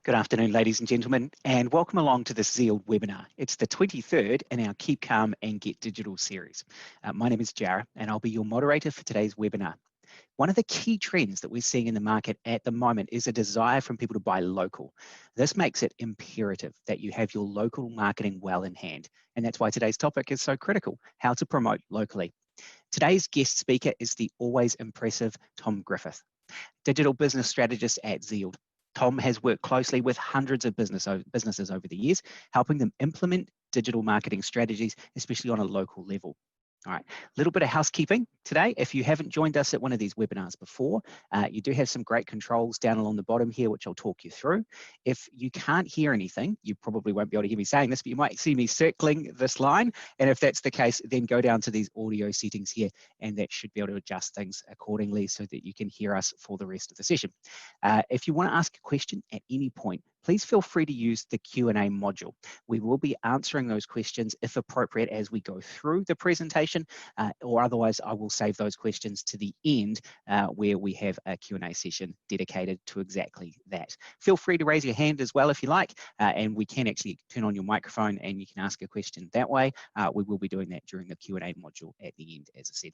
Good afternoon, ladies and gentlemen, and welcome along to this Zeald webinar. It's the 23rd in our Keep Calm and Get Digital series. My name is Jara, and I'll be your moderator for today's webinar. One of the key trends that we're seeing in the market at the moment is a desire from people to buy local. This makes it imperative that you have your local marketing well in hand, and that's why today's topic is so critical: how to promote locally. Today's guest speaker is the always impressive Tom Griffith, digital business strategist at Zeald. Tom has worked closely with hundreds of businesses over the years, helping them implement digital marketing strategies, especially on a local level. All right, a little bit of housekeeping today. If you haven't joined us at one of these webinars before, you do have some great controls down along the bottom here, which I'll talk you through. If you can't hear anything, you probably won't be able to hear me saying this, but you might see me circling this line. And if that's the case, then go down to these audio settings here, and that should be able to adjust things accordingly so that you can hear us for the rest of the session. If you want to ask a question at any point, please feel free to use the Q&A module. We will be answering those questions if appropriate as we go through the presentation, or otherwise I will save those questions to the end where we have a Q&A session dedicated to exactly that. Feel free to raise your hand as well if you like, and we can actually turn on your microphone and you can ask a question that way. We will be doing that during the Q&A module at the end, as I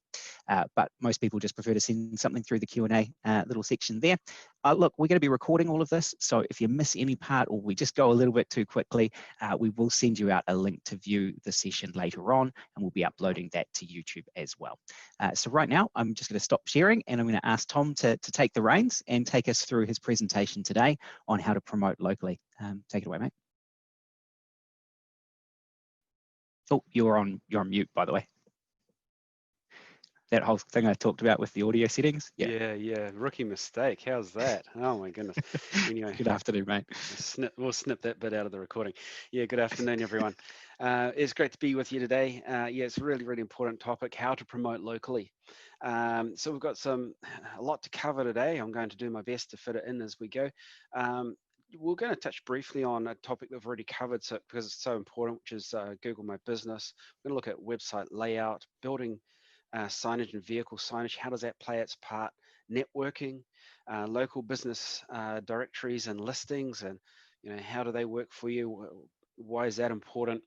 said. But most people just prefer to send something through the Q&A little section there. Look, we're going to be recording all of this, so if you miss any part or we just go a little bit too quickly, we will send you out a link to view the session later on, and we'll be uploading that to YouTube as well. So right now, I'm just going to stop sharing, and I'm going to ask Tom to take the reins and take us through his presentation today on how to promote locally. Take it away, mate. Oh, you're on mute, by the way. That whole thing I talked about with the audio settings. Yeah. Rookie mistake. How's that? Oh my goodness. Anyway. Good afternoon, mate. We'll snip that bit out of the recording. Yeah, good afternoon, everyone. It's great to be with you today. Yeah, it's a really, really important topic, how to promote locally. So we've got a lot to cover today. I'm going to do my best to fit it in as we go. We're going to touch briefly on a topic that we've already covered because it's so important, which is Google My Business. We're going to look at website layout, building signage and vehicle signage. How does that play its part? Networking, local business directories and listings, and how do they work for you? Why is that important?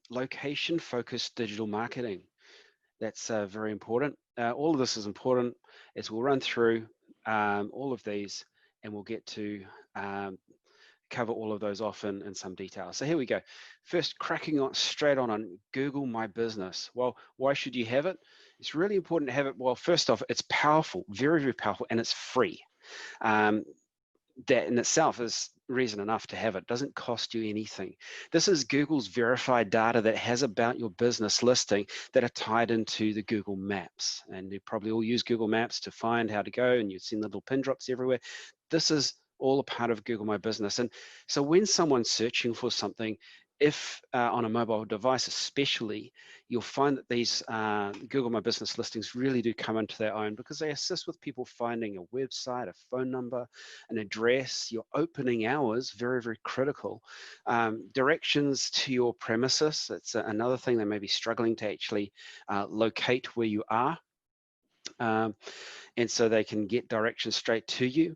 Location focused digital marketing. That's very important. All of this is important as we'll run through all of these, and we'll get to cover all of those off in some detail. So here we go. First, cracking on straight on Google My Business. Well, why should you have it? It's really important to have it. Well, first off, it's powerful, very, very powerful, and it's free. That in itself is reason enough to have it. It doesn't cost you anything. This is Google's verified data that has about your business listing that are tied into the Google Maps. And you probably all use Google Maps to find how to go, and you've seen little pin drops everywhere. This is all a part of Google My Business. And so when someone's searching for something, if on a mobile device especially, you'll find that these Google My Business listings really do come into their own because they assist with people finding a website, a phone number, an address, your opening hours, very, very critical. Directions to your premises, that's another thing they may be struggling to actually locate where you are. And so they can get directions straight to you.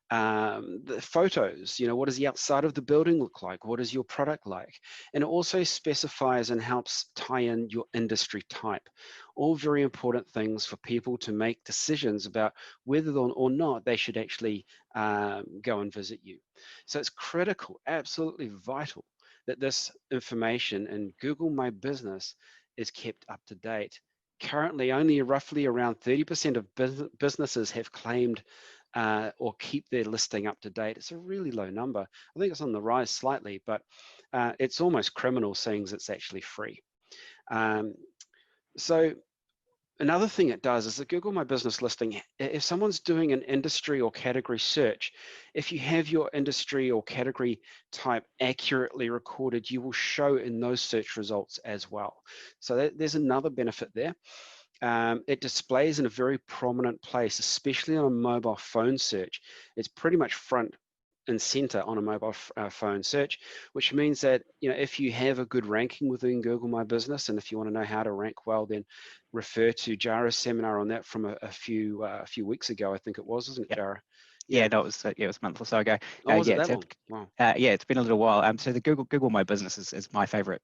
The photos, what does the outside of the building look like? What is your product like? And it also specifies and helps tie in your industry type. All very important things for people to make decisions about whether or not they should actually go and visit you. So it's critical, absolutely vital, that this information in Google My Business is kept up to date. Currently, only roughly around 30% of businesses have claimed or keep their listing up to date. It's a really low number. I think it's on the rise slightly, but it's almost criminal seeing as it's actually free. So another thing it does is the Google My Business listing, if someone's doing an industry or category search, if you have your industry or category type accurately recorded, you will show in those search results as well. So there's another benefit there. It displays in a very prominent place, especially on a mobile phone search. It's pretty much front and center on a mobile phone search, which means that if you have a good ranking within Google My Business, and if you want to know how to rank well, then refer to Jara's seminar on that from a few weeks ago. I think it was, wasn't it, Jara? Yeah, no, it was it was a month or so ago. Oh, was it Yeah, that long? Wow. yeah, it's been a little while. So the Google My Business is my favorite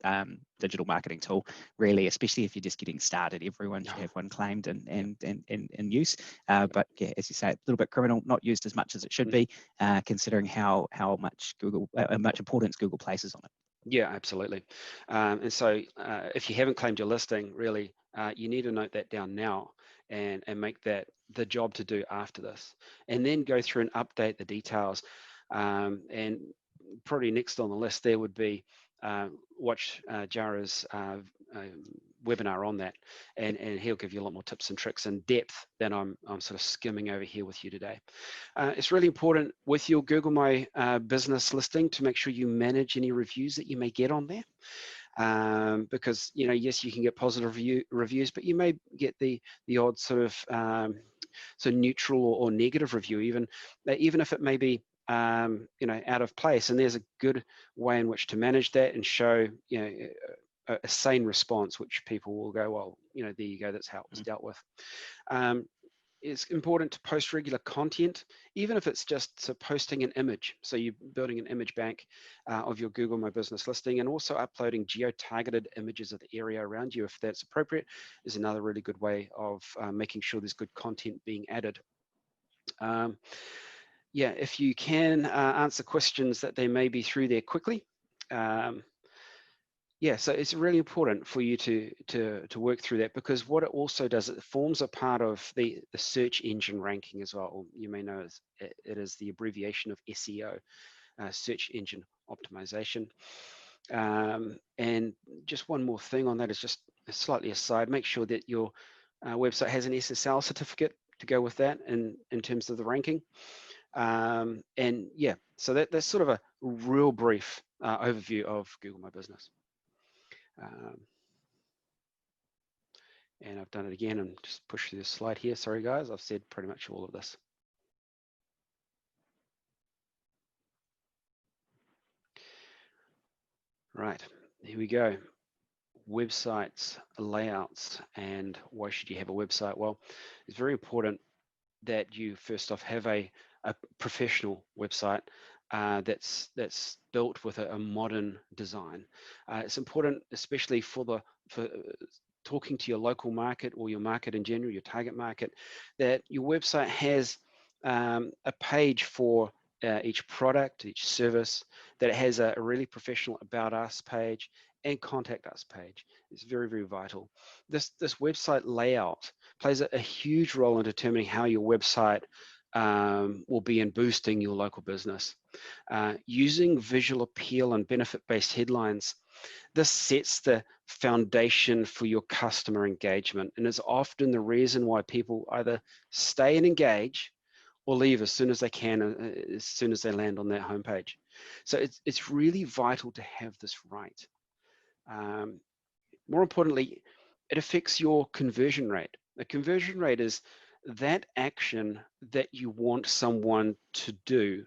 digital marketing tool, really, especially if you're just getting started. Everyone should have one claimed and in use. But yeah, as you say, a little bit criminal, not used as much as it should be, considering how much much importance Google places on it. Yeah, absolutely. And so if you haven't claimed your listing, really, you need to note that down now and make that the job to do after this. And then go through and update the details. And probably next on the list there would be watch Jara's webinar on that, and he'll give you a lot more tips and tricks in depth than I'm sort of skimming over here with you today. It's really important with your Google My Business listing to make sure you manage any reviews that you may get on there. Because yes, you can get positive reviews, but you may get the odd sort of neutral or negative review, even if it may be out of place. And there's a good way in which to manage that and show a sane response, which people will go, well, there you go, that's how it was dealt with. It's important to post regular content, even if it's just posting an image. So you're building an image bank of your Google My Business listing, and also uploading geo-targeted images of the area around you, if that's appropriate, is another really good way of making sure there's good content being added. Yeah, if you can answer questions that they may be through there quickly. Yeah, so it's really important for you to work through that, because what it also does, it forms a part of the search engine ranking as well. Or you may know it is the abbreviation of SEO, search engine optimization. And just one more thing on that is just slightly aside, make sure that your website has an SSL certificate to go with that in terms of the ranking. And yeah, so that's sort of a real brief overview of Google My Business. And I've done it again and just push through this slide here. Sorry guys, I've said pretty much all of this. Right, here we go. Websites, layouts, and why should you have a website? Well, it's very important that you first off have a professional website that's built with a modern design. It's important, especially for talking to your local market or your market in general, your target market, that your website has a page for each product, each service, that it has a really professional About Us page and Contact Us page. It's very, very vital. This website layout plays a huge role in determining how your website will be in boosting your local business. Using visual appeal and benefit-based headlines, this sets the foundation for your customer engagement, and is often the reason why people either stay and engage or leave as soon as they can, as soon as they land on that homepage. So it's really vital to have this right. More importantly, it affects your conversion rate. The conversion rate is that action that you want someone to do.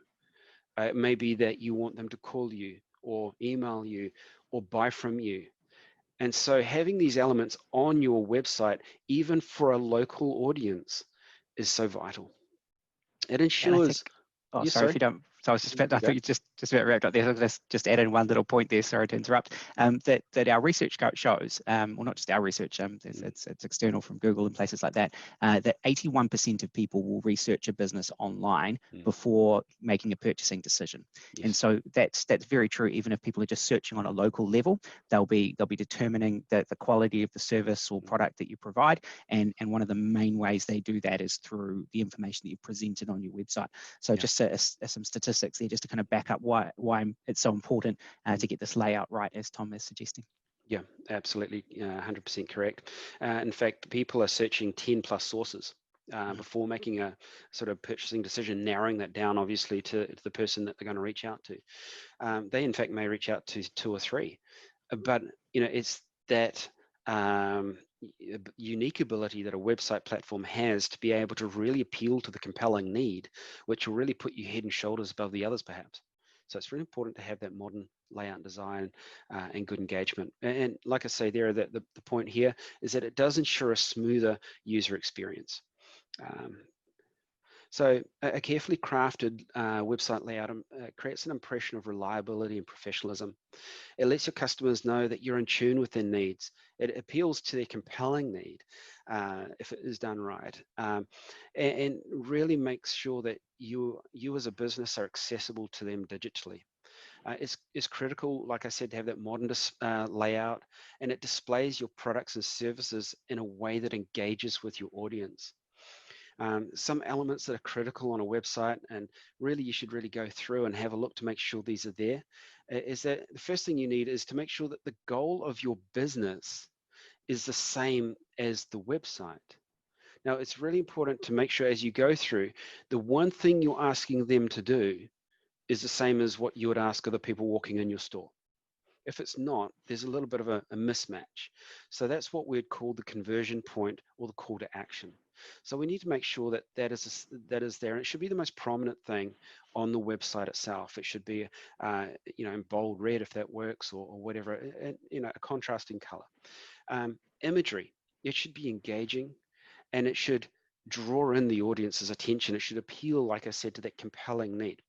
It may be that you want them to call you or email you or buy from you. And so having these elements on your website, even for a local audience, is so vital. It And I ensures. think, oh, Yes, sorry if sorry. you don't. So I was just I thought you just about wrapped up there. Let's just add in one little point there. Sorry to interrupt. That our research shows, well, not just our research, it's external from Google and places like that, that 81% of people will research a business online before making a purchasing decision. Yes. And so that's very true. Even if people are just searching on a local level, they'll be determining the quality of the service or product that you provide. And one of the main ways they do that is through the information that you presented on your website. So just some statistics there just to kind of back up why it's so important to get this layout right, as Tom is suggesting. Yeah, absolutely, 100% correct. In fact, people are searching 10 plus sources before making a sort of purchasing decision, narrowing that down obviously to the person that they're going to reach out to. They in fact may reach out to 2 or 3, but it's that unique ability that a website platform has to be able to really appeal to the compelling need, which will really put you head and shoulders above the others perhaps. So it's really important to have that modern layout design and good engagement. And like I say there, the point here is that it does ensure a smoother user experience. So a carefully crafted website layout creates an impression of reliability and professionalism. It lets your customers know that you're in tune with their needs. It appeals to their compelling need if it is done right, and really makes sure that you as a business are accessible to them digitally. It's critical, like I said, to have that modern layout, and it displays your products and services in a way that engages with your audience. Some elements that are critical on a website, and really you should really go through and have a look to make sure these are there, is that the first thing you need is to make sure that the goal of your business is the same as the website. Now, it's really important to make sure as you go through, the one thing you're asking them to do is the same as what you would ask other people walking in your store. If it's not, there's a little bit of a mismatch. So that's what we'd call the conversion point or the call to action. So we need to make sure that that is there, and it should be the most prominent thing on the website itself. It should be, in bold red if that works, or whatever, and, a contrasting color. Imagery, it should be engaging, and it should draw in the audience's attention. It should appeal, like I said, to that compelling need.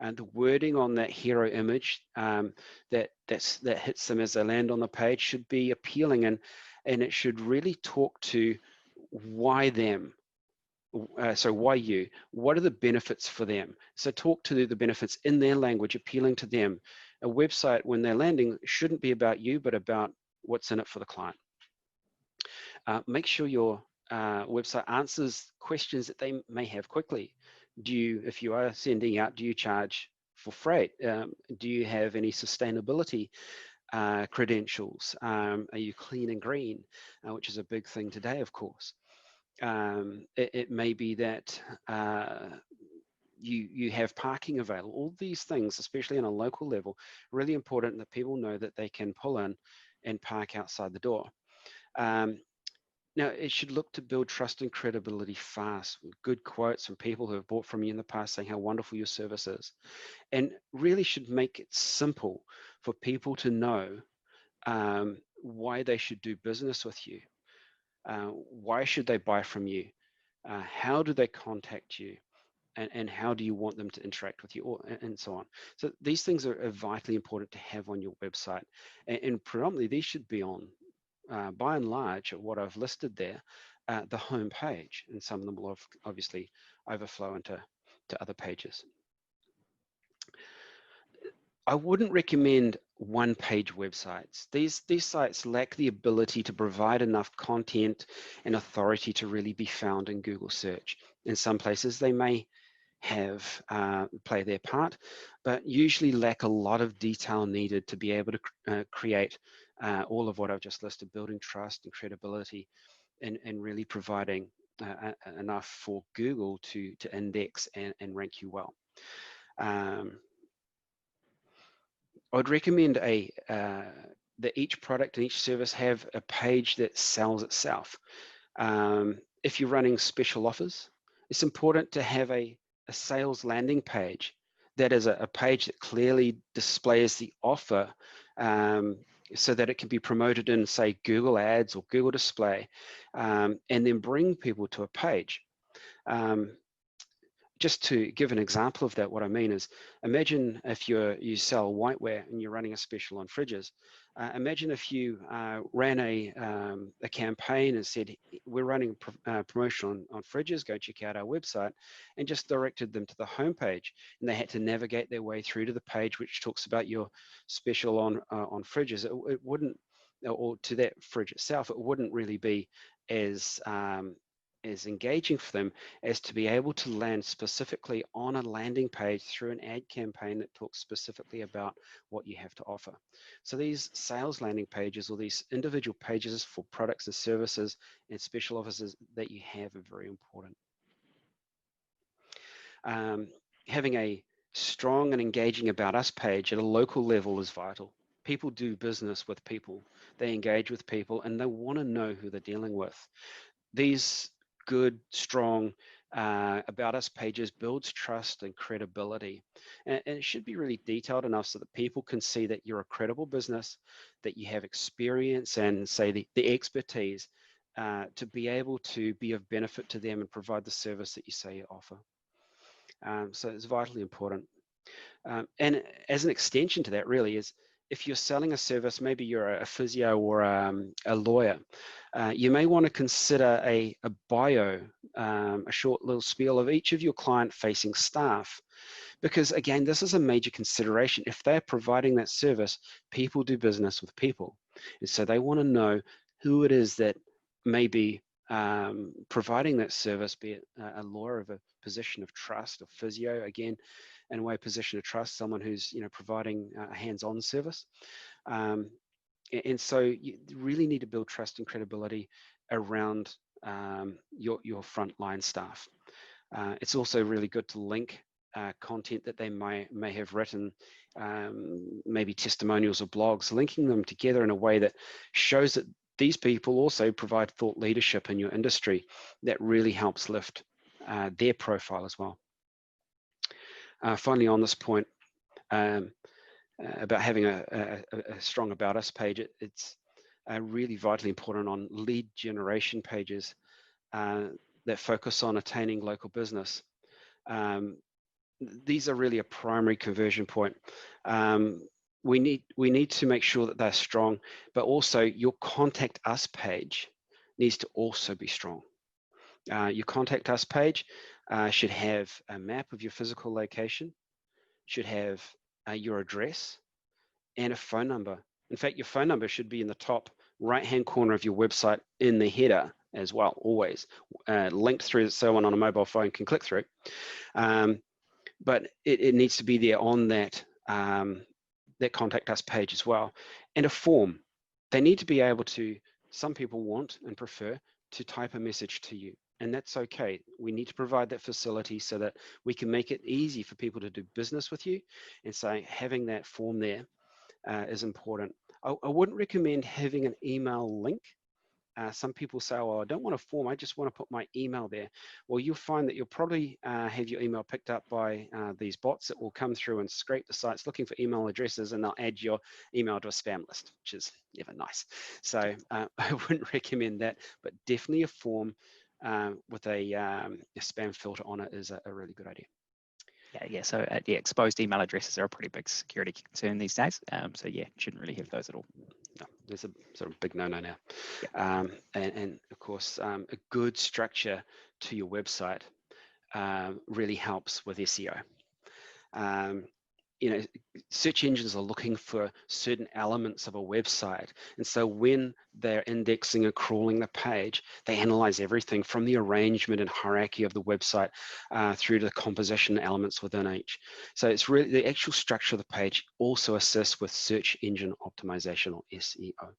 And the wording on that hero image that hits them as they land on the page should be appealing, and it should really talk to why them. So why you? What are the benefits for them? So talk to the benefits in their language, appealing to them. A website, when they're landing, shouldn't be about you, but about what's in it for the client. Make sure your website answers questions that they may have quickly. If you are sending out, do you charge for freight? Do you have any sustainability credentials? Are you clean and green, which is a big thing today, of course. It may be that you have parking available. All these things, especially on a local level, really important that people know that they can pull in and park outside the door. Now, it should look to build trust and credibility fast, with good quotes from people who have bought from you in the past saying how wonderful your service is, and really should make it simple for people to know why they should do business with you. Why should they buy from you? How do they contact you? And how do you want them to interact with you, and so on. So these things are vitally important to have on your website, and predominantly these should be on, by and large, what I've listed there, the home page, and some of them will obviously overflow into other pages. I wouldn't recommend one-page websites. These sites lack the ability to provide enough content and authority to really be found in Google search. In some places, they may have play their part, but usually lack a lot of detail needed to be able to create all of what I've just listed, building trust and credibility, and really providing enough for Google to index and rank you well. I'd recommend that each product and each service have a page that sells itself. If you're running special offers, it's important to have a sales landing page that is a page that clearly displays the offer, so that it can be promoted in, say, Google Ads or Google Display, and then bring people to a page. Just to give an example of that, what I mean is, imagine if you sell whiteware and you're running a special on fridges. Imagine if you ran a campaign and said, we're running a promotion on fridges, go check out our website, and just directed them to the homepage, and they had to navigate their way through to the page which talks about your special on fridges. It wouldn't, or to that fridge itself, it wouldn't really be as engaging for them as to be able to land specifically on a landing page through an ad campaign that talks specifically about what you have to offer. So these sales landing pages, or these individual pages for products and services and special offers that you have, are very important. Having a strong and engaging About Us page at a local level is vital. People do business with people. They engage with people, and they want to know who they're dealing with. These good, strong About Us pages builds trust and credibility. And it should be really detailed enough so that people can see that you're a credible business, that you have experience and, say, the expertise to be able to be of benefit to them and provide the service that you say you offer. So it's vitally important. And as an extension to that really is, if you're selling a service, maybe you're a physio or a lawyer, you may want to consider a bio, a short little spiel of each of your client-facing staff. Because again, this is a major consideration. If they're providing that service, people do business with people. And so they want to know who it is that may be providing that service, be it a lawyer of a position of trust, or physio, again, in a way, position of trust, someone who's providing a hands-on service. And so you really need to build trust and credibility around your frontline staff. It's also really good to link content that they may have written, maybe testimonials or blogs, linking them together in a way that shows that these people also provide thought leadership in your industry that really helps lift their profile as well. Finally, on this point about having a strong About Us page, it's really vitally important on lead generation pages that focus on attaining local business. These are really a primary conversion point. We need to make sure that they're strong, but also your Contact Us page needs to also be strong. Your Contact Us page should have a map of your physical location, should have your address and a phone number. In fact, your phone number should be in the top right-hand corner of your website in the header as well, always linked through so someone on a mobile phone can click through. But it needs to be there on that Contact Us page as well. And a form. They need to be able to, some people want and prefer to type a message to you, and that's okay. We need to provide that facility so that we can make it easy for people to do business with you. And so having that form there is important. I wouldn't recommend having an email link. Some people say, well, I don't want a form, I just want to put my email there. Well, you'll find that you'll probably have your email picked up by these bots that will come through and scrape the sites looking for email addresses, and they'll add your email to a spam list, which is never nice. So I wouldn't recommend that, but definitely a form with a spam filter on it is a really good idea. Yeah. So yeah, exposed email addresses are a pretty big security concern these days. So yeah, shouldn't really have those at all. No, there's a sort of big no-no now. Yep. And of course, a good structure to your website really helps with SEO. Search engines are looking for certain elements of a website. And so when they're indexing and crawling the page, they analyze everything from the arrangement and hierarchy of the website through to the composition elements within each. So it's really the actual structure of the page also assists with search engine optimization, or SEO.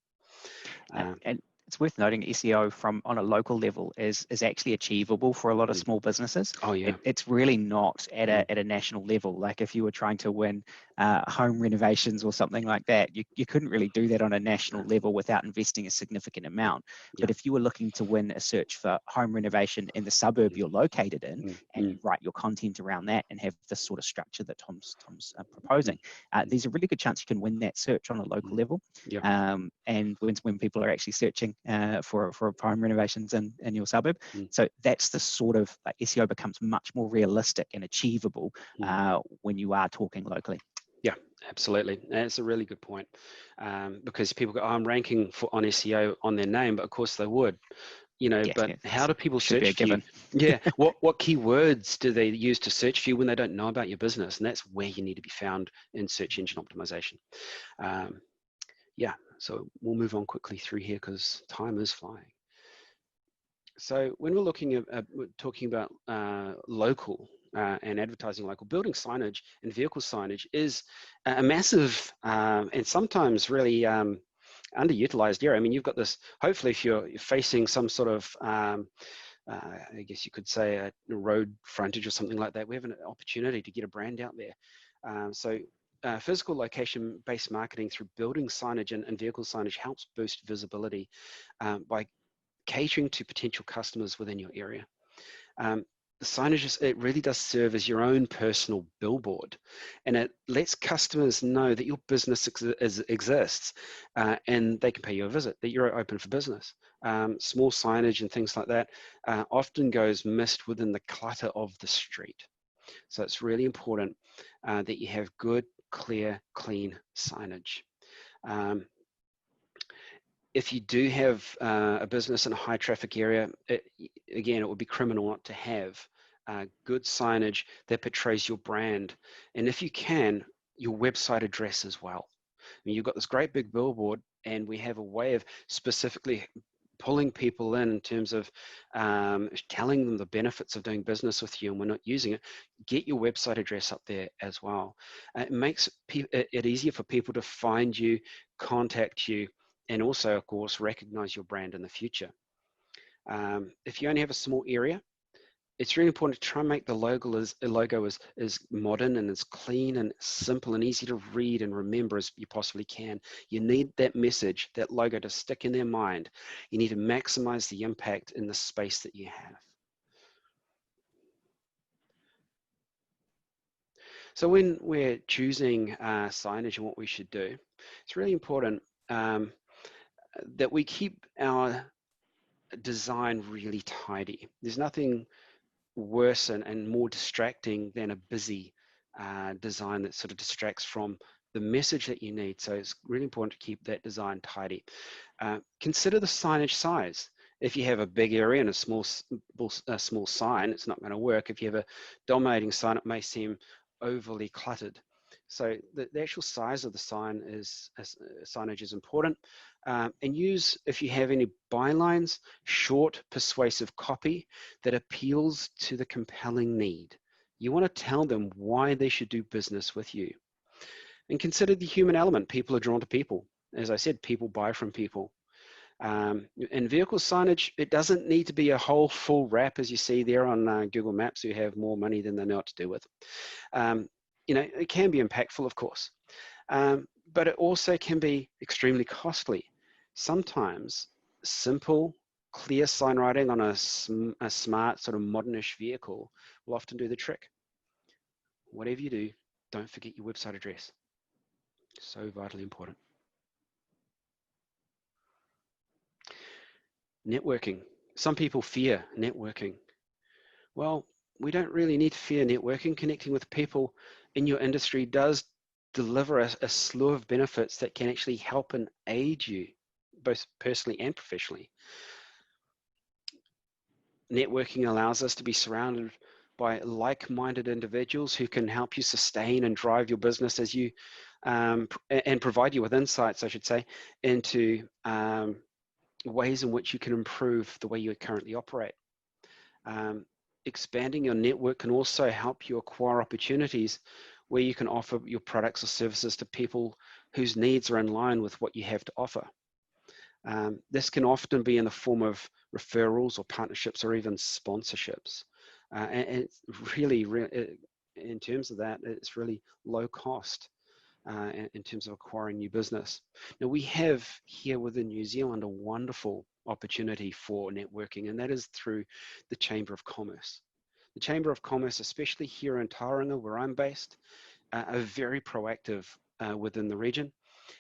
And it's worth noting SEO on a local level is actually achievable for a lot of small businesses. Oh yeah. It's really not at a national level. Like if you were trying to win home renovations or something like that, you couldn't really do that on a national level without investing a significant amount. But if you were looking to win a search for home renovation in the suburb you're located in, and you write your content around that and have this sort of structure that Tom's proposing, there's a really good chance you can win that search on a local level. And when people are actually searching for home renovations in your suburb. So that's the sort of SEO becomes much more realistic and achievable when you are talking locally. Yeah, absolutely. That's a really good point, because people go, oh, I'm ranking on SEO on their name, but of course they would. How do people search for you? Yeah, what keywords do they use to search for you when they don't know about your business? And that's where you need to be found in search engine optimization. So we'll move on quickly through here because time is flying. So when we're talking about local and advertising local, building signage and vehicle signage is a massive and sometimes really underutilized area. I mean, you've got this, hopefully if you're facing some sort of, I guess you could say a road frontage or something like that, we have an opportunity to get a brand out there. Physical location-based marketing through building signage and vehicle signage helps boost visibility by catering to potential customers within your area. The signage, it really does serve as your own personal billboard, and it lets customers know that your business exists and they can pay you a visit, that you're open for business. Small signage and things like that often goes missed within the clutter of the street. So it's really important that you have good, clear, clean signage. If you do have a business in a high traffic area, again, it would be criminal not to have good signage that portrays your brand. And if you can, your website address as well. I mean, you've got this great big billboard, and we have a way of specifically pulling people in terms of telling them the benefits of doing business with you, and we're not using it. Get your website address up there as well. It makes it easier for people to find you, contact you, and also, of course, recognize your brand in the future. If you only have a small area, it's really important to try and make the logo as modern and as clean and simple and easy to read and remember as you possibly can. You need that message, that logo, to stick in their mind. You need to maximize the impact in the space that you have. So when we're choosing signage and what we should do, it's really important that we keep our design really tidy. There's nothing worse and more distracting than a busy design that sort of distracts from the message that you need. So it's really important to keep that design tidy. Consider the signage size. If you have a big area and a small sign, it's not going to work. If you have a dominating sign, it may seem overly cluttered. So the actual size of the signage is important. And use, if you have any bylines, short, persuasive copy that appeals to the compelling need. You want to tell them why they should do business with you. And consider the human element. People are drawn to people. As I said, people buy from people. In vehicle signage, it doesn't need to be a whole full wrap, as you see there on Google Maps, who have more money than they know what to do with. It can be impactful, of course, but it also can be extremely costly. Sometimes simple, clear sign writing on a smart, sort of modernish vehicle will often do the trick. Whatever you do, don't forget your website address. So vitally important. Networking. Some people fear networking. Well, we don't really need to fear networking. Connecting with people in your industry does deliver a slew of benefits that can actually help and aid you, both personally and professionally. Networking allows us to be surrounded by like-minded individuals who can help you sustain and drive your business as you, and provide you with insights, I should say, into ways in which you can improve the way you currently operate. Expanding your network can also help you acquire opportunities where you can offer your products or services to people whose needs are in line with what you have to offer. This can often be in the form of referrals or partnerships or even sponsorships. And it's really, in terms of that, it's really low cost in terms of acquiring new business. Now, we have here within New Zealand a wonderful opportunity for networking, and that is through the Chamber of Commerce. The Chamber of Commerce, especially here in Tauranga, where I'm based, are very proactive within the region,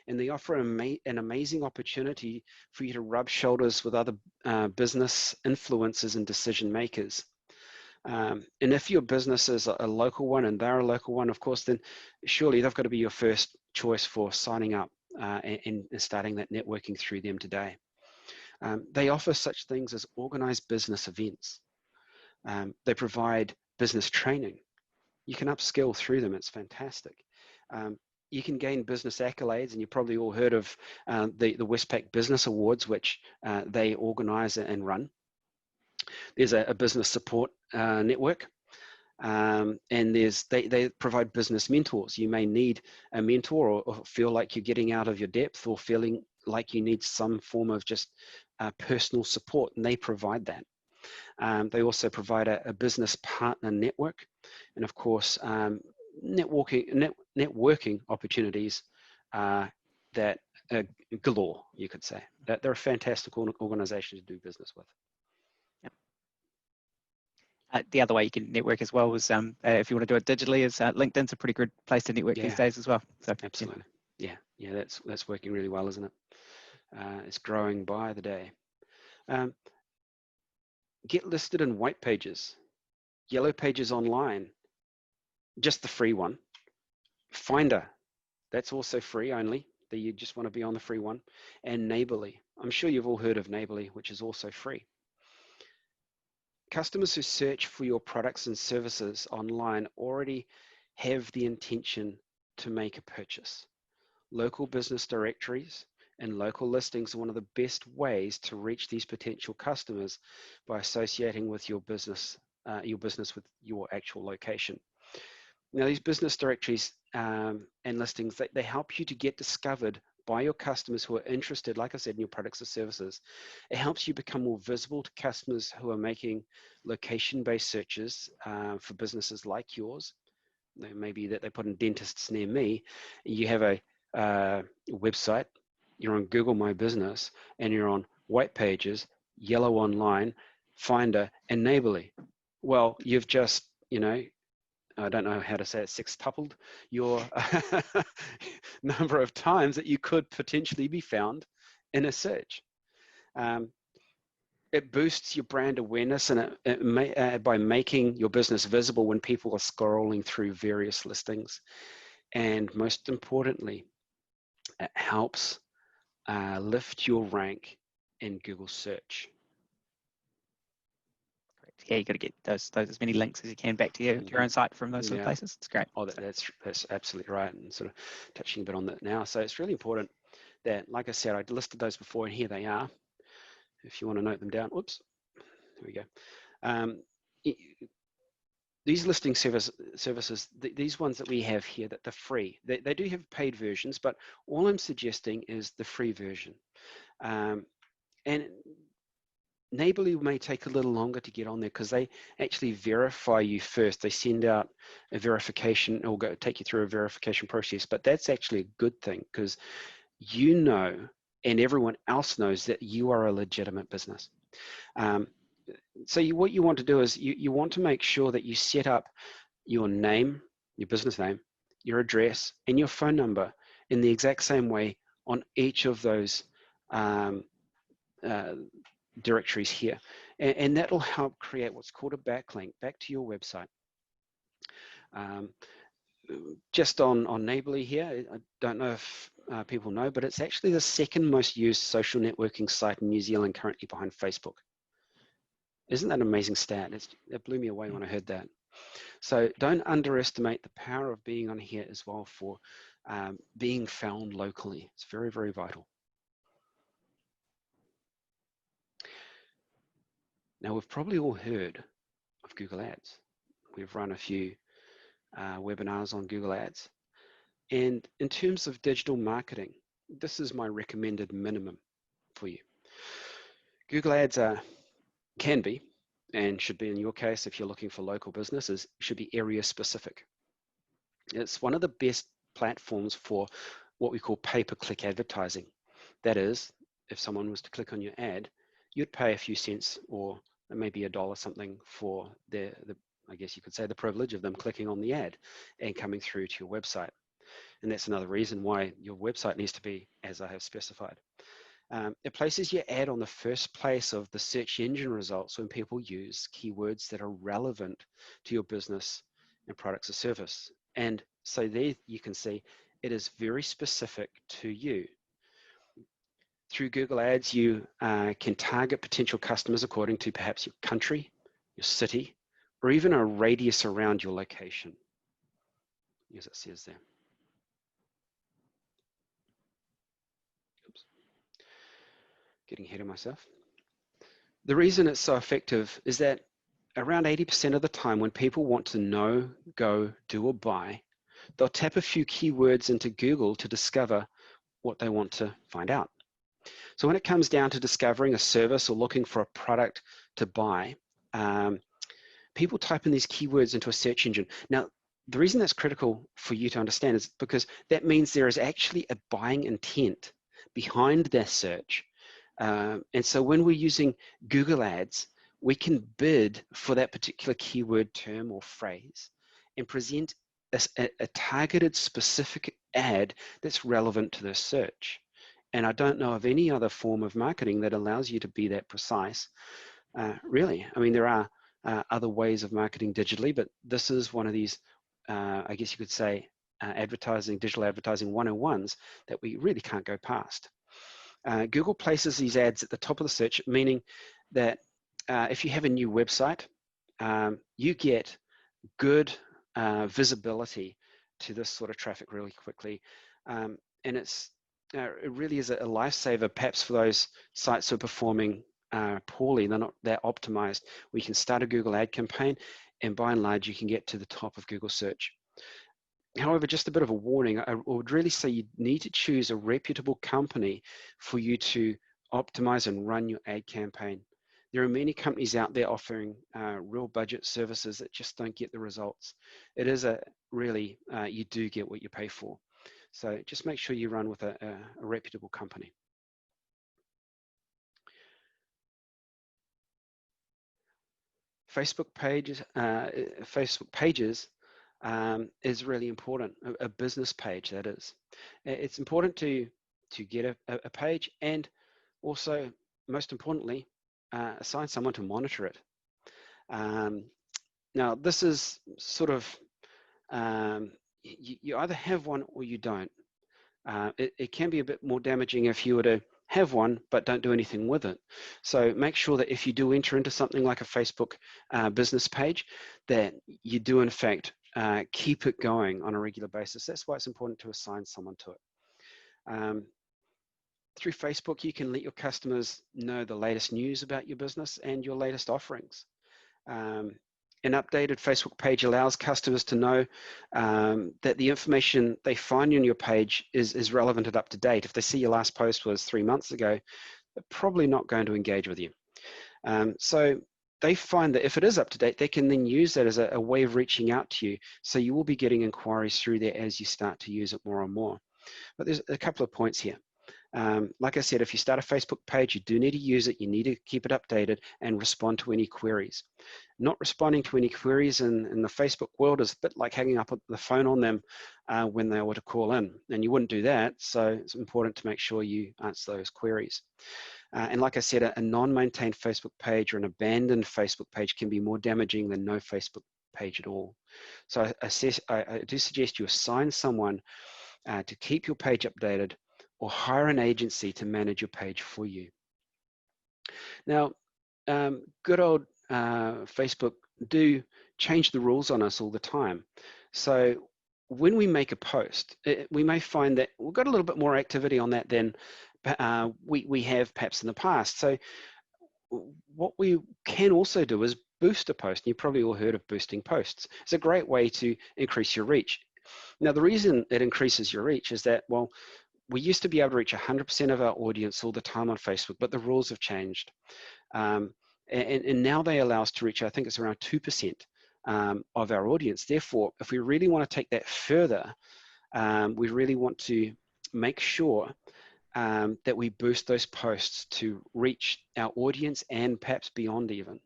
and they offer an amazing opportunity for you to rub shoulders with other business influencers and decision makers. And if your business is a local one and they're a local one, of course, then surely they've got to be your first choice for signing up and starting that networking through them today. They offer such things as organized business events. They provide business training. You can upskill through them. It's fantastic. You can gain business accolades, and you've probably all heard of the Westpac Business Awards, which they organize and run. There's a business support network, and they provide business mentors. You may need a mentor or feel like you're getting out of your depth or feeling like you need some form of just personal support, and they provide that. They also provide a business partner network, and of course, networking opportunities that galore, you could say. That they're a fantastic organization to do business with. The other way you can network as well is if you want to do it digitally, is LinkedIn's a pretty good place to network these days as well. So absolutely, yeah, that's working really well, isn't it? It's growing by the day. Get listed in white pages, yellow pages online, just the free one. Finder, that's also free only, that you just want to be on the free one. And Neighborly, I'm sure you've all heard of Neighborly, which is also free. Customers who search for your products and services online already have the intention to make a purchase. Local business directories and local listings are one of the best ways to reach these potential customers by associating with your business with your actual location. Now, these business directories and listings, they help you to get discovered by your customers who are interested, like I said, in your products or services. It helps you become more visible to customers who are making location-based searches for businesses like yours. Maybe that they put in dentists near me. You have a website, you're on Google My Business, and you're on White Pages, Yellow Online, Finder, and Neighborly. Well, you've just, I don't know how to say it, sextupled your number of times that you could potentially be found in a search. It boosts your brand awareness, and by making your business visible when people are scrolling through various listings. And most importantly, it helps lift your rank in Google search. Yeah, you got to get those as many links as you can back to your own site from those sort of places. It's great. Oh, that's absolutely right, and sort of touching a bit on that now. So it's really important that, like I said, I listed those before, and here they are. If you want to note them down, oops, there we go. These listing services, these ones that we have here, that they're free. They do have paid versions, but all I'm suggesting is the free version. And Neighborly may take a little longer to get on there because they actually verify you first. They send out a verification or take you through a verification process, but that's actually a good thing because you know, and everyone else knows, that you are a legitimate business. So what you want to do is you want to make sure that you set up your name, your business name, your address, and your phone number in the exact same way on each of those directories here, and that will help create what's called a backlink back to your website. Just on Neighborly here, I don't know if people know, but it's actually the second most used social networking site in New Zealand currently, behind Facebook. Isn't that an amazing stat? It blew me away when I heard that. So don't underestimate the power of being on here as well for being found locally. It's very, very vital. Now, we've probably all heard of Google Ads. We've run a few webinars on Google Ads. And in terms of digital marketing, this is my recommended minimum for you. Google Ads can be, and should be in your case if you're looking for local businesses, should be area specific. It's one of the best platforms for what we call pay-per-click advertising. That is, if someone was to click on your ad, you'd pay a few cents or maybe $1 something for I guess you could say, the privilege of them clicking on the ad and coming through to your website. And that's another reason why your website needs to be as I have specified. It places your ad on the first place of the search engine results when people use keywords that are relevant to your business and products or service. And so there you can see it is very specific to you. Through Google Ads, you can target potential customers according to perhaps your country, your city, or even a radius around your location, as it says there. Oops. Getting ahead of myself. The reason it's so effective is that around 80% of the time when people want to know, go, do, or buy, they'll tap a few keywords into Google to discover what they want to find out. So when it comes down to discovering a service or looking for a product to buy, people type in these keywords into a search engine. Now, the reason that's critical for you to understand is because that means there is actually a buying intent behind their search. And so when we're using Google Ads, we can bid for that particular keyword term or phrase and present a targeted specific ad that's relevant to their search. And I don't know of any other form of marketing that allows you to be that precise, really. I mean, there are other ways of marketing digitally, but this is one of these I guess you could say, digital advertising 101s that we really can't go past. Google places these ads at the top of the search, meaning that if you have a new website, you get good visibility to this sort of traffic really quickly. And it really is a lifesaver, perhaps for those sites who are performing poorly, they're not that optimized. We can start a Google ad campaign, and by and large, you can get to the top of Google search. However, just a bit of a warning, I would really say you need to choose a reputable company for you to optimize and run your ad campaign. There are many companies out there offering real budget services that just don't get the results. It is really, you do get what you pay for. So just make sure you run with a reputable company. Facebook pages is really important, a business page, that is. It's important to get a page, and also, most importantly, assign someone to monitor it. Now, this is sort of, you either have one or you don't. It can be a bit more damaging if you were to have one but don't do anything with it. So make sure that if you do enter into something like a Facebook business page, that you do in fact keep it going on a regular basis. That's why it's important to assign someone to it. Through Facebook, you can let your customers know the latest news about your business and your latest offerings. An updated Facebook page allows customers to know that the information they find on your page is relevant and up to date. If they see your last post was 3 months ago, they're probably not going to engage with you. So they find that if it is up to date, they can then use that as a way of reaching out to you. So you will be getting inquiries through there as you start to use it more and more. But there's a couple of points here. Like I said, if you start a Facebook page, you do need to use it. You need to keep it updated and respond to any queries. Not responding to any queries in the Facebook world is a bit like hanging up the phone on them when they were to call in, and you wouldn't do that. So it's important to make sure you answer those queries. And like I said, a non-maintained Facebook page or an abandoned Facebook page can be more damaging than no Facebook page at all. So I do suggest you assign someone to keep your page updated, or hire an agency to manage your page for you. Now, good old Facebook do change the rules on us all the time. So when we make a post, we may find that we've got a little bit more activity on that than we have perhaps in the past. So what we can also do is boost a post. And you've probably all heard of boosting posts. It's a great way to increase your reach. Now, the reason it increases your reach is that, well, we used to be able to reach 100% of our audience all the time on Facebook, but the rules have changed. And now they allow us to reach, I think it's around 2% of our audience. Therefore, if we really want to take that further, we really want to make sure that we boost those posts to reach our audience and perhaps beyond even.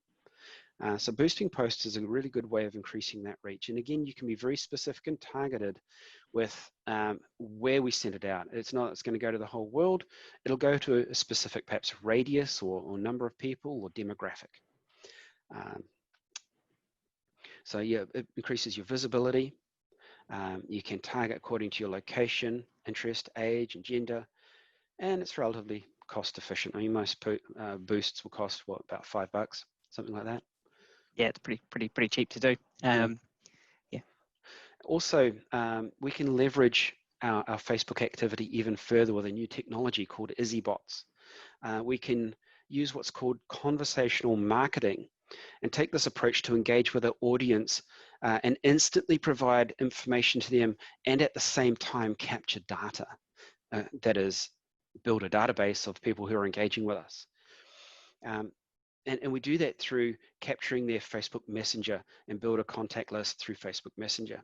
So boosting posts is a really good way of increasing that reach. And again, you can be very specific and targeted with where we send it out. It's going to go to the whole world. It'll go to a specific perhaps radius or number of people or demographic. So yeah, it increases your visibility. You can target according to your location, interest, age, and gender, and it's relatively cost efficient. I mean, most boosts will cost what, about $5, something like that. Yeah, it's pretty cheap to do. Yeah. Also, we can leverage our Facebook activity even further with a new technology called EasyBots. We can use what's called conversational marketing and take this approach to engage with our audience and instantly provide information to them, and at the same time capture data. That is, build a database of people who are engaging with us. And we do that through capturing their Facebook Messenger and build a contact list through Facebook Messenger.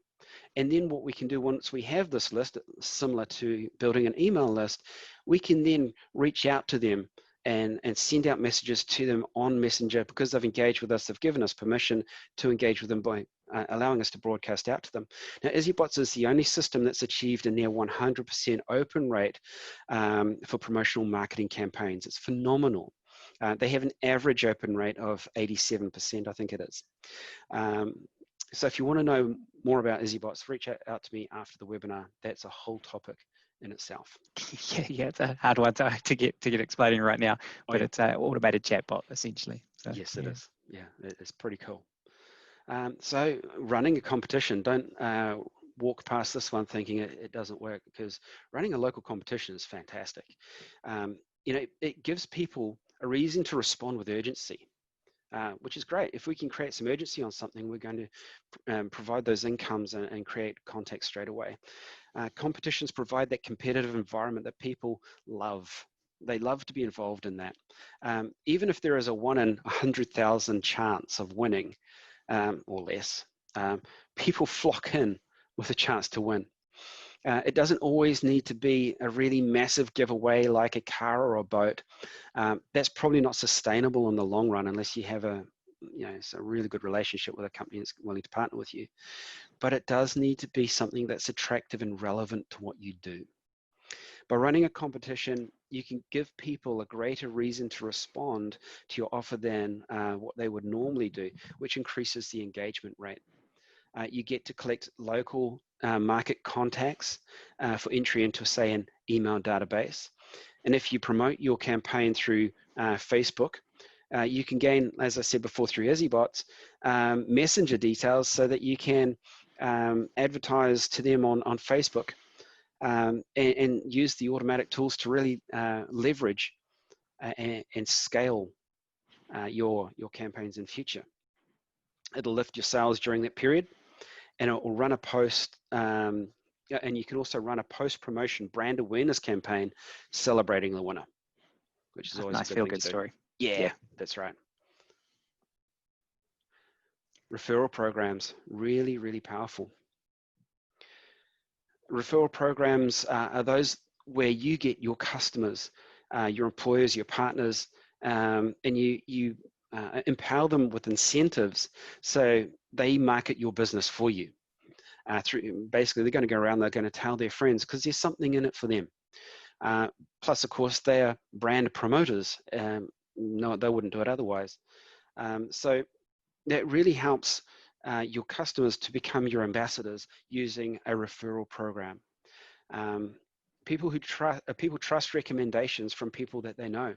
And then what we can do once we have this list, similar to building an email list, we can then reach out to them and send out messages to them on Messenger. Because they've engaged with us, they've given us permission to engage with them by allowing us to broadcast out to them. Now, EasyBots is the only system that's achieved a near 100% open rate for promotional marketing campaigns. It's phenomenal. They have an average open rate of 87%, I think it is. So if you want to know more about EasyBots, reach out to me after the webinar. That's a whole topic in itself. Yeah, it's a hard one to get explaining right now, but Yeah. it's an automated chatbot essentially. So, Yes, it is. Yeah, it's pretty cool. So running a competition, don't walk past this one thinking it doesn't work, because running a local competition is fantastic. It gives people a reason to respond with urgency, which is great. If we can create some urgency on something, we're going to provide those incomes and create context straight away. Competitions provide that competitive environment that people love. They love to be involved in that. Even if there is a 1 in 100,000 chance of winning, or less, people flock in with a chance to win. It doesn't always need to be a really massive giveaway like a car or a boat. That's probably not sustainable in the long run unless you have a really good relationship with a company that's willing to partner with you. But it does need to be something that's attractive and relevant to what you do. By running a competition, you can give people a greater reason to respond to your offer than what they would normally do, which increases the engagement rate. You get to collect local market contacts for entry into, say, an email database. And if you promote your campaign through Facebook, you can gain, as I said before, through EasyBots, messenger details so that you can advertise to them on Facebook. And use the automatic tools to really leverage and scale your campaigns in future. It'll lift your sales during that period, and it will run a post, and you can also run a post-promotion brand awareness campaign celebrating the winner, which is always nice a good thing feel-good to do. story. Yeah, that's right. Referral programs, really, really powerful. Referral programs are those where you get your customers, your employers, your partners, and you empower them with incentives so they market your business for you. Basically, they're going to go around, they're going to tell their friends because there's something in it for them. Plus, of course, they are brand promoters. No, they wouldn't do it otherwise. So that really helps your customers to become your ambassadors using a referral program. People trust recommendations from people that they know,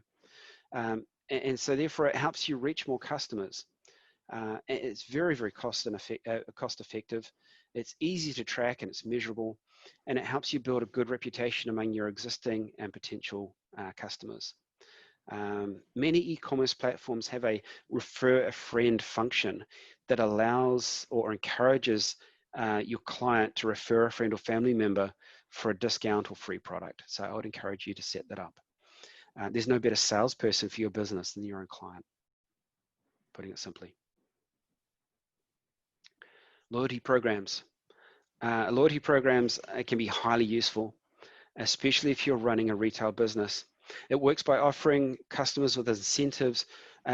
and so therefore it helps you reach more customers. It's very, very cost effective. It's easy to track and it's measurable, and it helps you build a good reputation among your existing and potential customers. Many e-commerce platforms have a refer a friend function that allows or encourages your client to refer a friend or family member for a discount or free product. So I would encourage you to set that up. There's no better salesperson for your business than your own client, putting it simply. Loyalty programs. Loyalty programs can be highly useful, especially if you're running a retail business. It works by offering customers with incentives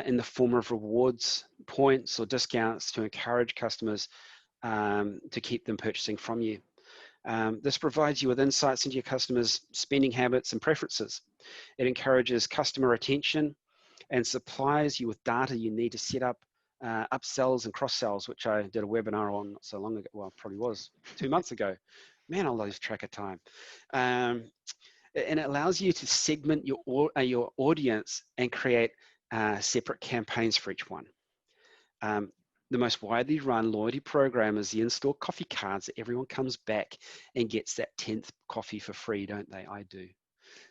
in the form of rewards, points, or discounts to encourage customers to keep them purchasing from you. This provides you with insights into your customers' spending habits and preferences. It encourages customer retention and supplies you with data you need to set up upsells and cross-sells, which I did a webinar on not so long ago. Well, probably was 2 months ago. Man, I lose track of time. And it allows you to segment your audience and create separate campaigns for each one. The most widely run loyalty program is the in-store coffee cards that everyone comes back and gets that 10th coffee for free, don't they? I do.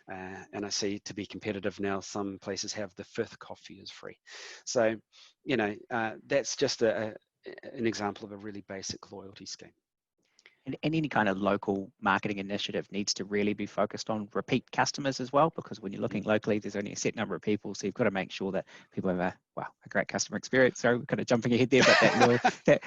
And I see, to be competitive now, some places have the 5th coffee is free. So, that's just an example of a really basic loyalty scheme. And any kind of local marketing initiative needs to really be focused on repeat customers as well, because when you're looking locally, there's only a set number of people, so you've got to make sure that people have a great customer experience. So we're kind of jumping ahead there, but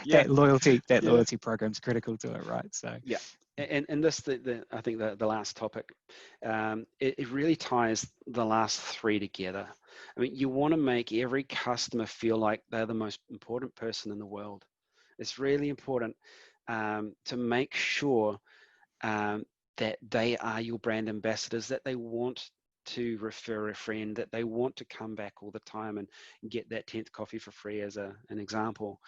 that loyalty program is critical to it, right? So yeah, and this I think the last topic, it really ties the last 3 together. I mean, you want to make every customer feel like they're the most important person in the world. It's really important to make sure that they are your brand ambassadors, that they want to refer a friend, that they want to come back all the time and get that 10th coffee for free as an example.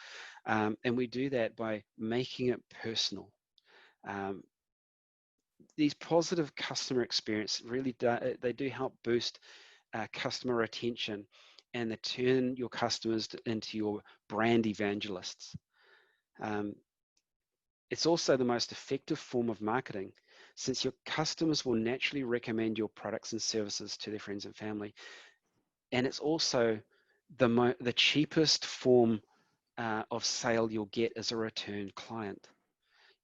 And we do that by making it personal. These positive customer experience really they do help boost customer retention, and they turn your customers into your brand evangelists. It's also the most effective form of marketing, since your customers will naturally recommend your products and services to their friends and family. And it's also the cheapest form of sale you'll get as a return client.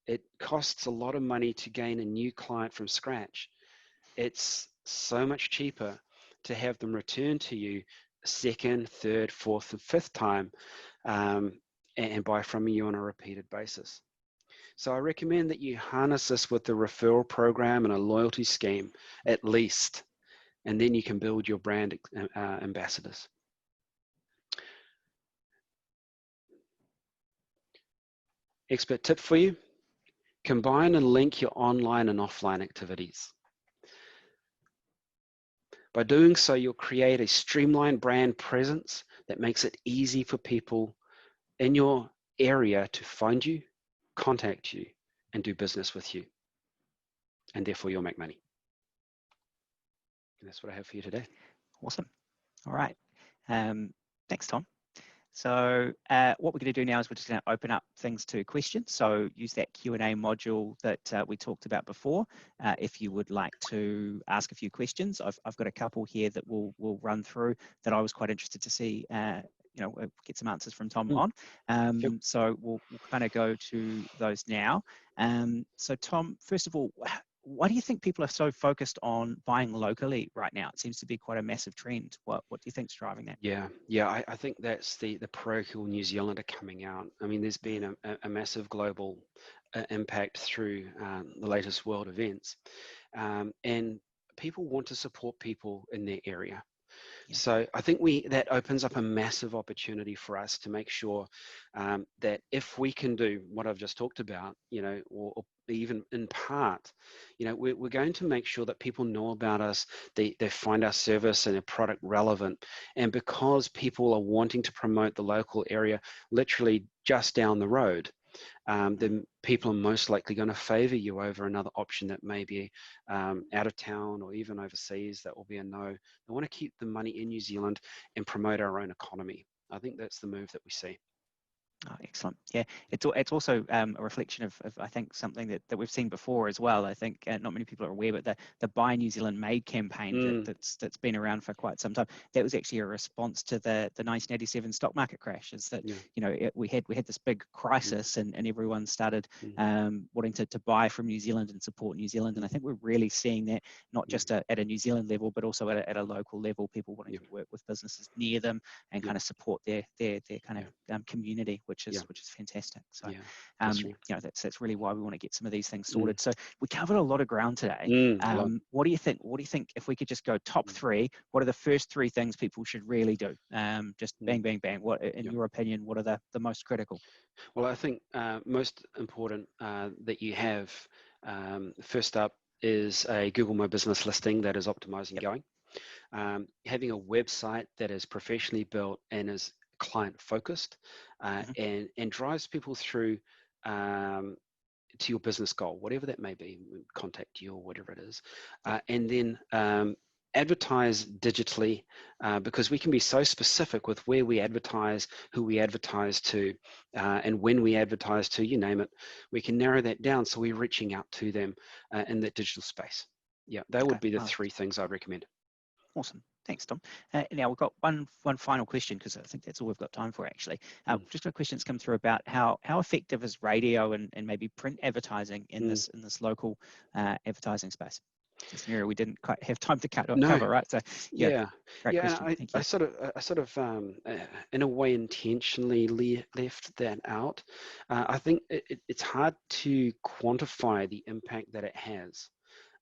It costs a lot of money to gain a new client from scratch. It's so much cheaper to have them return to you second, third, fourth, and fifth time, and buy from you on a repeated basis. So I recommend that you harness this with a referral program and a loyalty scheme at least, and then you can build your brand ambassadors. Expert tip for you: combine and link your online and offline activities. By doing so, you'll create a streamlined brand presence that makes it easy for people in your area to find you, contact you, and do business with you. And therefore, you'll make money. And that's what I have for you today. Awesome. All right. Thanks, Tom. So what we're going to do now is we're just going to open up things to questions. So use that Q&A module that we talked about before. If you would like to ask a few questions, I've got a couple here that we'll run through that I was quite interested to see, get some answers from Tom on. Yep. So we'll kind of go to those now. So Tom, first of all, why do you think people are so focused on buying locally right now? It seems to be quite a massive trend. What do you think's driving that? Yeah, I think that's the parochial New Zealander coming out. I mean, there's been a massive global impact through the latest world events, and people want to support people in their area. Yeah. So I think that opens up a massive opportunity for us to make sure that if we can do what I've just talked about, or even in part, we're going to make sure that people know about us, they find our service and our product relevant. And because people are wanting to promote the local area literally just down the road, then people are most likely going to favor you over another option that may be out of town or even overseas. That will be a no. They want to keep the money in New Zealand and promote our own economy. I think that's the move that we see. Oh, excellent. Yeah, it's also a reflection of I think something that we've seen before as well. I think not many people are aware, but the Buy New Zealand Made campaign that's been around for quite some time. That was actually a response to the 1987 stock market crash. Is that we had this big crisis and everyone started wanting to buy from New Zealand and support New Zealand. And I think we're really seeing that not just at a New Zealand level, but also at a local level. People wanting to work with businesses near them and kind of support their kind of community, which is fantastic. So that's really why we want to get some of these things sorted. So we covered a lot of ground today. What do you think if we could just go top three? What are the first three things people should really do? Just bang, bang, bang. What, in your opinion, what are the most critical? Well, I think most important that you have first up is a Google My Business listing that is optimized and going. Having a website that is professionally built and is client focused and drives people through to your business goal, whatever that may be, contact you or whatever it is. And then advertise digitally because we can be so specific with where we advertise, who we advertise to, and when we advertise to, you name it. We can narrow that down so we're reaching out to them in that digital space. Yeah, that would be the three things I'd recommend. Awesome. Thanks, Tom. Now we've got one final question because I think that's all we've got time for actually. Just got a question that's come through about how effective is radio and maybe print advertising in this local advertising space. It's an area we didn't quite have time to cover, right? So great question. Thank you. I sort of in a way intentionally left that out. I think it's hard to quantify the impact that it has.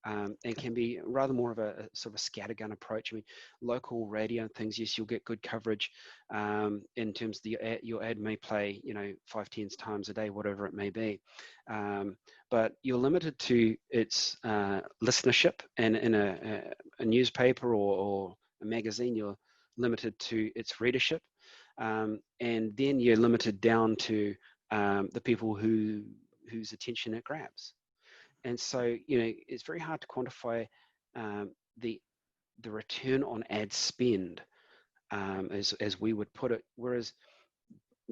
and can be rather more of a sort of a scattergun approach. I mean, local radio and things, yes, you'll get good coverage in terms of your ad may play, 5-10 times a day, whatever it may be. But you're limited to its listenership, and in a newspaper or a magazine, you're limited to its readership. And then you're limited down to the people whose attention it grabs. And so, it's very hard to quantify the return on ad spend, as we would put it. Whereas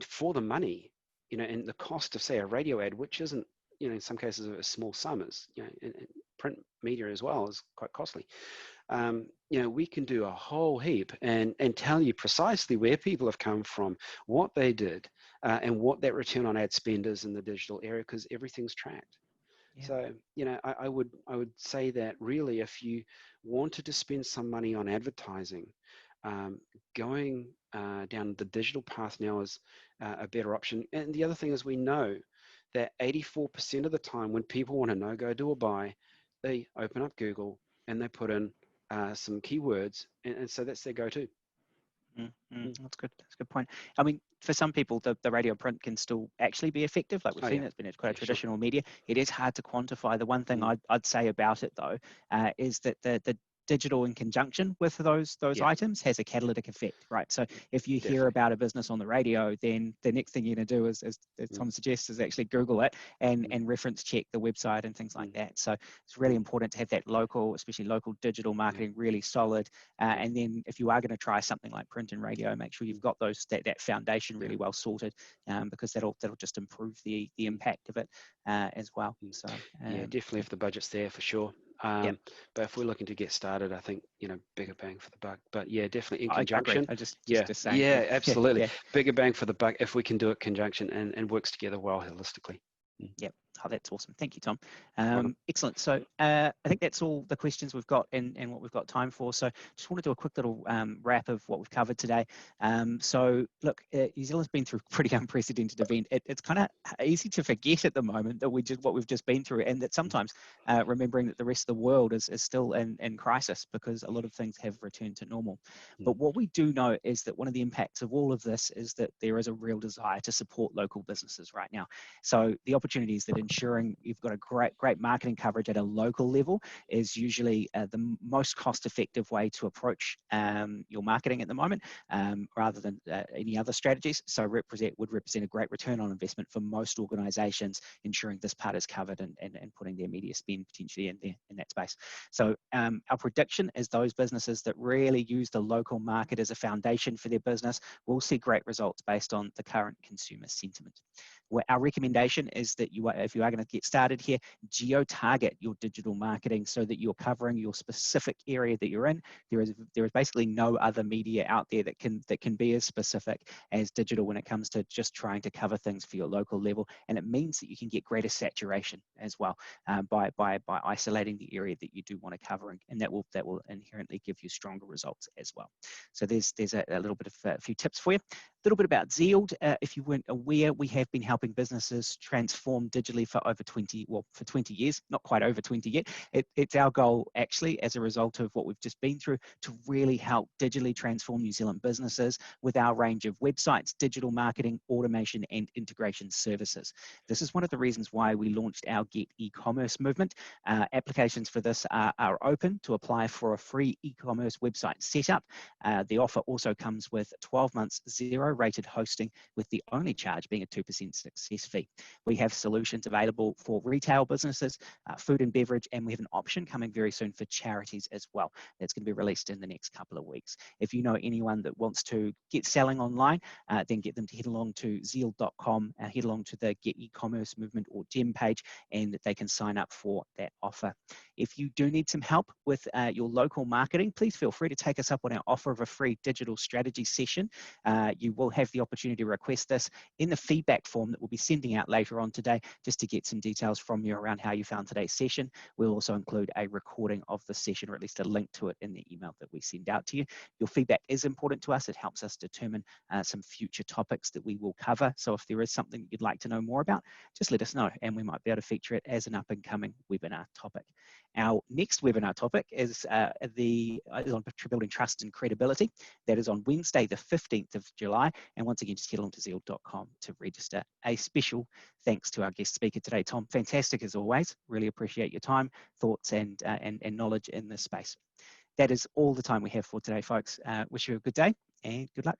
for the money, and the cost of, say, a radio ad, which isn't, in some cases a small sum, is, in print media as well, is quite costly. We can do a whole heap and tell you precisely where people have come from, what they did, and what that return on ad spend is in the digital area, because everything's tracked. Yeah. So, I would say that really, if you wanted to spend some money on advertising, going down the digital path now is a better option. And the other thing is, we know that 84% of the time when people want to know, go do or buy, they open up Google and they put in some keywords, and so that's their go-to. That's good. That's a good point. I mean, for some people, the radio print can still actually be effective. Like we've seen, it's been quite a traditional media. It is hard to quantify. The one thing I'd say about it, though, is that the digital in conjunction with those items has a catalytic effect, right? So if you hear about a business on the radio, then the next thing you're going to do is, as Tom suggests, is actually Google it and reference check the website and things like that. So it's really important to have that local, especially local digital marketing, really solid. And then if you are going to try something like print and radio, make sure you've got that foundation really well sorted, because that'll just improve the impact of it as well. So definitely if the budget's there, for sure. But if we're looking to get started, I think, bigger bang for the buck. But definitely in conjunction. I agree. Just saying. Absolutely. Bigger bang for the buck if we can do it conjunction and works together well holistically. Yep. Oh, that's awesome. Thank you, Tom. Excellent. So I think that's all the questions we've got and what we've got time for. So just want to do a quick little wrap of what we've covered today. So look, New Zealand's been through a pretty unprecedented event. It's kind of easy to forget at the moment that what we've just been through, and that sometimes remembering that the rest of the world is still in crisis, because a lot of things have returned to normal. But what we do know is that one of the impacts of all of this is that there is a real desire to support local businesses right now. So the opportunities that ensuring you've got a great marketing coverage at a local level is usually the most cost-effective way to approach your marketing at the moment, rather than any other strategies. So would represent a great return on investment for most organisations, ensuring this part is covered and putting their media spend potentially in that space. So our prediction is those businesses that really use the local market as a foundation for their business will see great results based on the current consumer sentiment. Our recommendation is that if you are going to get started here, geo-target your digital marketing so that you're covering your specific area that you're in. There is basically no other media out there that can be as specific as digital when it comes to just trying to cover things for your local level, and it means that you can get greater saturation as well by isolating the area that you do want to cover, and that will inherently give you stronger results as well. So there's a little bit of a few tips for you. A little bit about Zeald. If you weren't aware, we have been helping businesses transform digitally for 20 years, not quite over 20 yet. It's our goal, actually, as a result of what we've just been through, to really help digitally transform New Zealand businesses with our range of websites, digital marketing, automation, and integration services. This is one of the reasons why we launched our Get e-commerce movement. Applications for this are open to apply for a free e-commerce website setup. The offer also comes with 12 months zero-rated hosting, with the only charge being a 2% success fee. We have solutions available for retail businesses, food and beverage, and we have an option coming very soon for charities as well. That's going to be released in the next couple of weeks. If you know anyone that wants to get selling online, then get them to head along to zeald.com, head along to the Get e-commerce movement or GEM page, and they can sign up for that offer. If you do need some help with your local marketing, please feel free to take us up on our offer of a free digital strategy session. You will have the opportunity to request this in the feedback form that we'll be sending out later on today, just to get some details from you around how you found today's session. We'll also include a recording of the session, or at least a link to it, in the email that we send out to you. Your feedback is important to us. It helps us determine some future topics that we will cover. So if there is something you'd like to know more about, just let us know, and we might be able to feature it as an up-and-coming webinar topic. Our next webinar topic is on building trust and credibility. That is on Wednesday, the 15th of July. And once again, just head on to zeald.com to register. A special thanks to our guest speaker today, Tom. Fantastic as always. Really appreciate your time, thoughts, and knowledge in this space. That is all the time we have for today, folks. Wish you a good day and good luck.